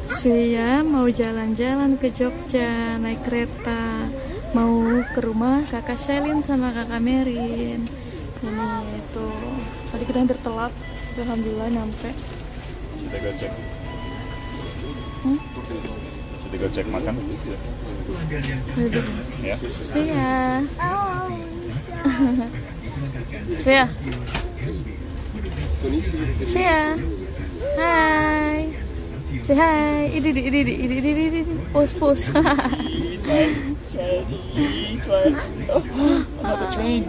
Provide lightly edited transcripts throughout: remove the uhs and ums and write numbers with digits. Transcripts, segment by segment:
Svea mau jalan-jalan ke Jogja naik kereta, mau ke rumah kakak Selin sama kakak Merin. Ini itu tadi kita hampir telat, alhamdulillah nyampe. Sudah gocek. Sudah gocek makan. Ya. Svea. Svea. Svea. Hai. Say hi. Ini. Pose. Smile. Oh, another train.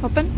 Open.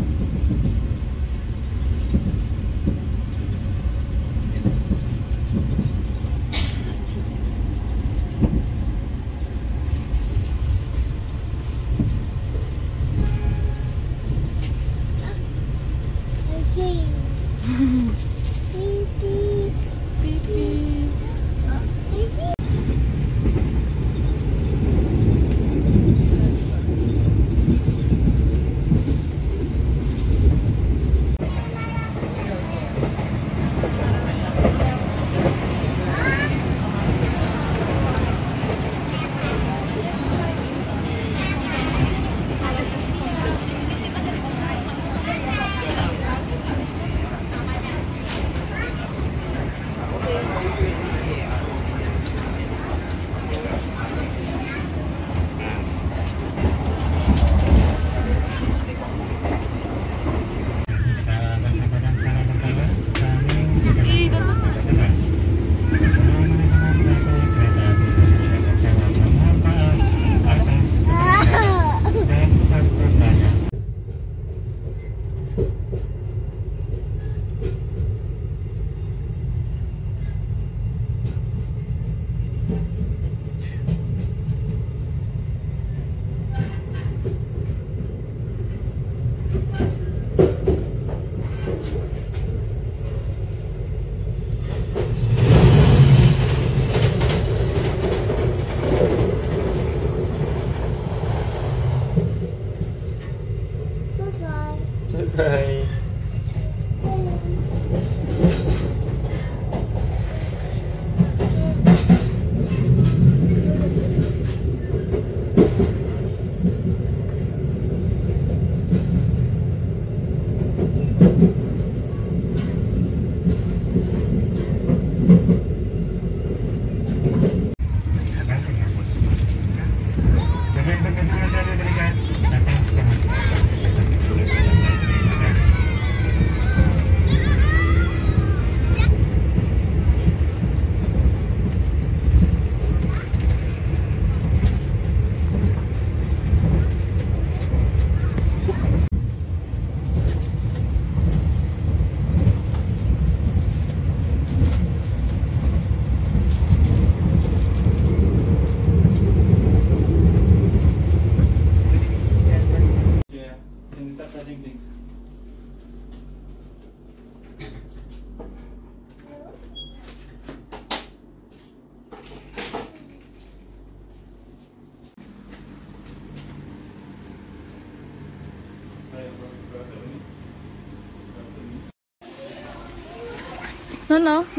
Bye.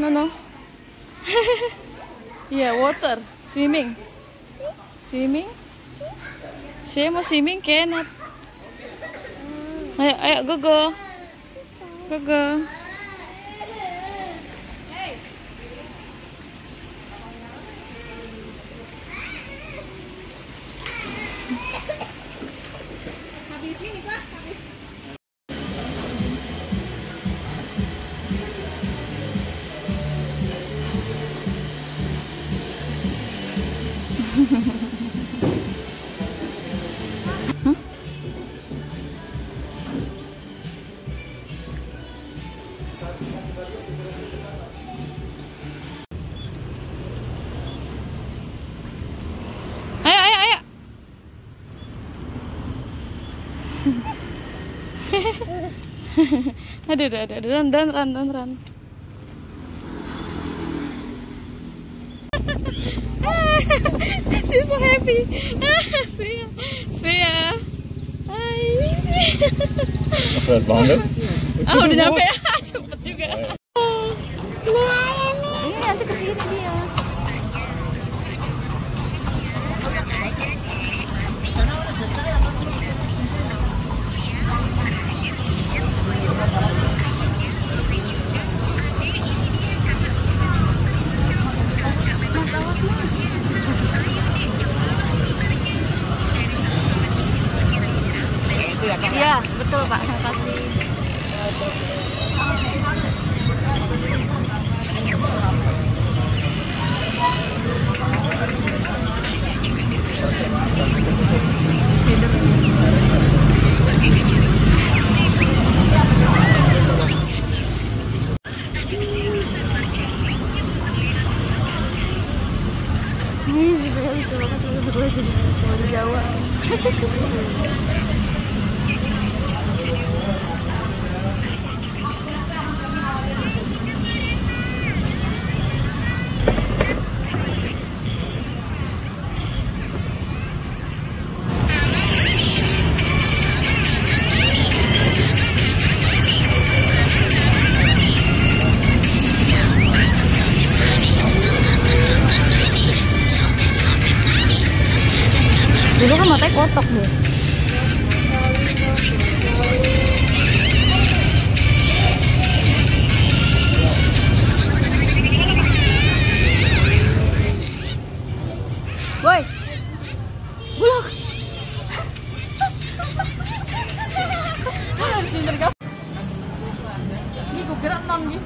No. Yeah, water. Swimming. Saya mau swimming, cannot. Ayo, go. Ayo, ayo, ayo. Aduh, run. She's so happy. Svea. Hai. First banget. Ah, udah nyampe. Cepet juga. Ini nanti kesini sih ya. Iya, betul Pak. Terima kasih. Ini sih gue bisa banget gue di Jawa. Dulu kan matanya kotok nih. Boy, buluk. Harus intergap. Ini gue kira 6 nih.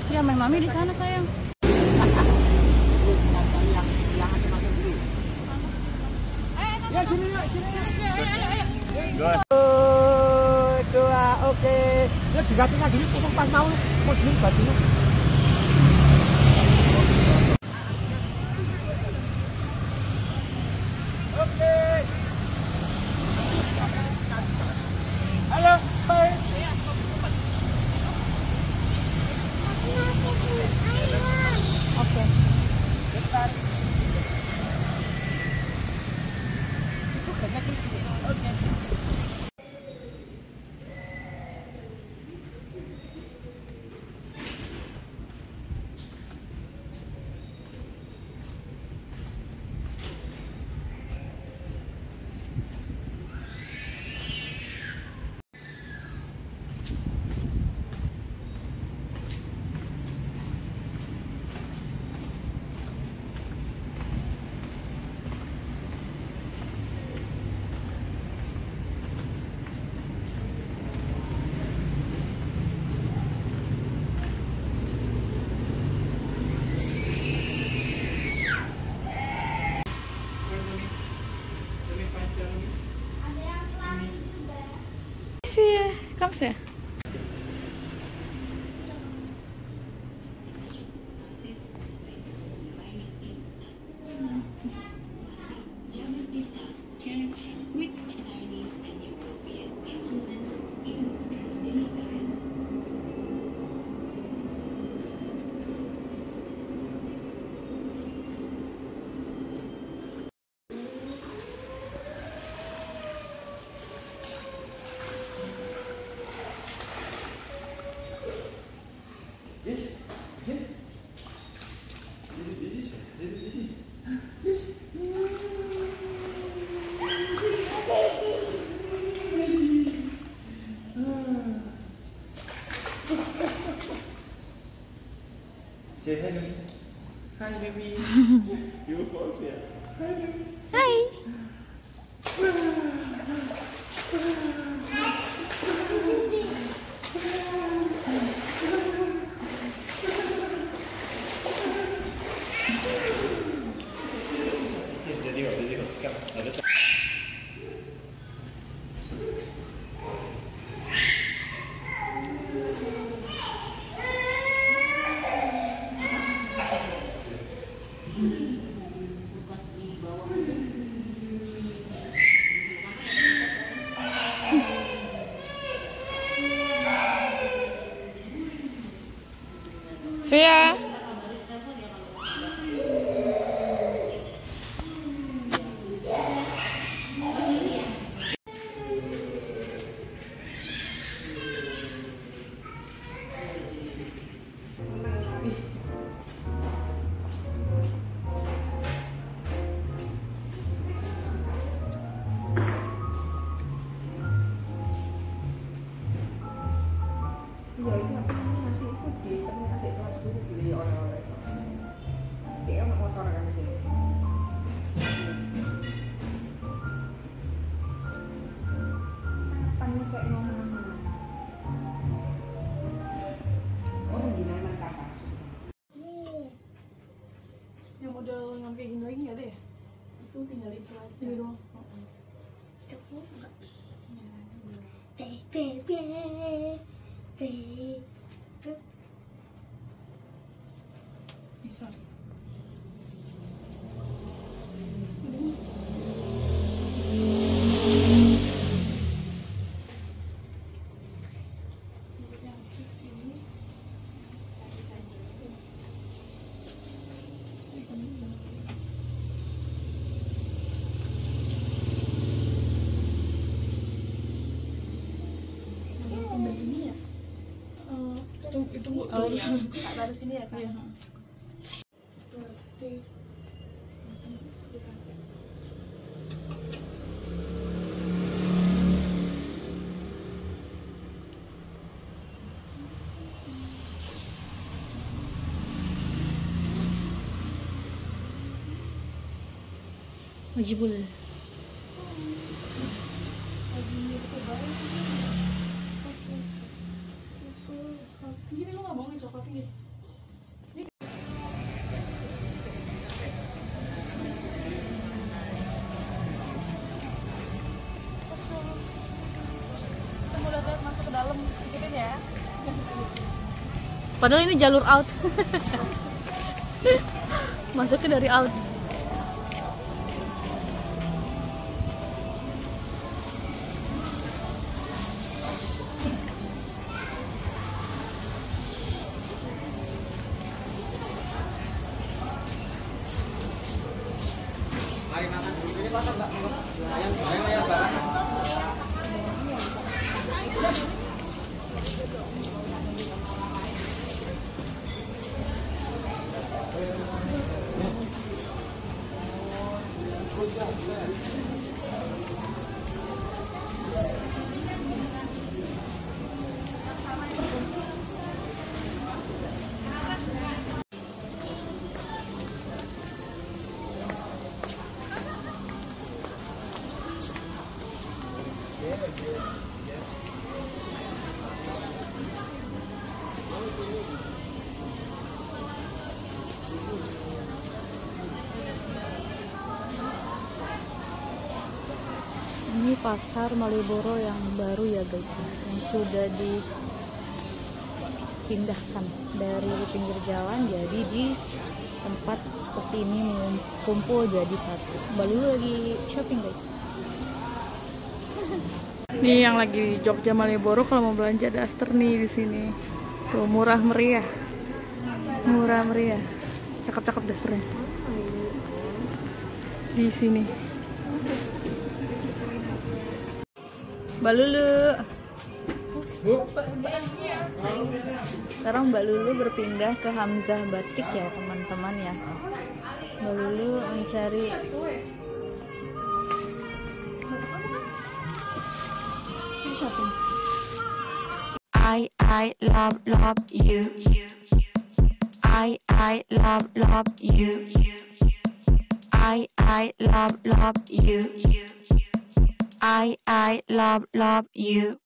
Ya, main mami di sana sayang. Ya sini yuk, sini. Ayo. Dua, oke. Ya digantinya gini, pas mau gini batunya. Oke. Ayo, stay. Oke. Bentar. Itu kasih oke. Comes ya? Say hi, baby. Hi, baby. You first, yeah. Hi, baby. Hai. Jadi kok. Kan ada. Sia. Iya itu nanti ikut di temen adik kelas dulu beli oleh-oleh. Dia mau motor kan di sini. Kapan kayak ngomong. Orang di mana kakak? Yang model yang kayak gini lagi nggak ada ya? Itu tinggal itu aja doang. Bisa. Itu tak taruh sini ya kak? Iya. Wajibul. Gini lu nggak mau coklatnya gini? Kita mau masuk ke dalam, ikutin ya. Padahal ini jalur out. Masuknya dari out. Mari makan dulu. Ini pasang Mbak. Ayam barang. Ini pasar Malioboro yang baru ya guys, yang sudah dipindahkan dari pinggir jalan jadi di tempat seperti ini kumpul jadi satu. Baru lagi shopping guys. Ini yang lagi di Jogja Malioboro kalau mau belanja daster nih di sini. Tuh murah meriah. Murah meriah. Cakep-cakep dasternya. Di sini. Mbak Lulu. Sekarang Mbak Lulu berpindah ke Hamzah Batik ya teman-teman ya. Mbak Lulu mencari shopping. I love you. I love you. I love you. I love you.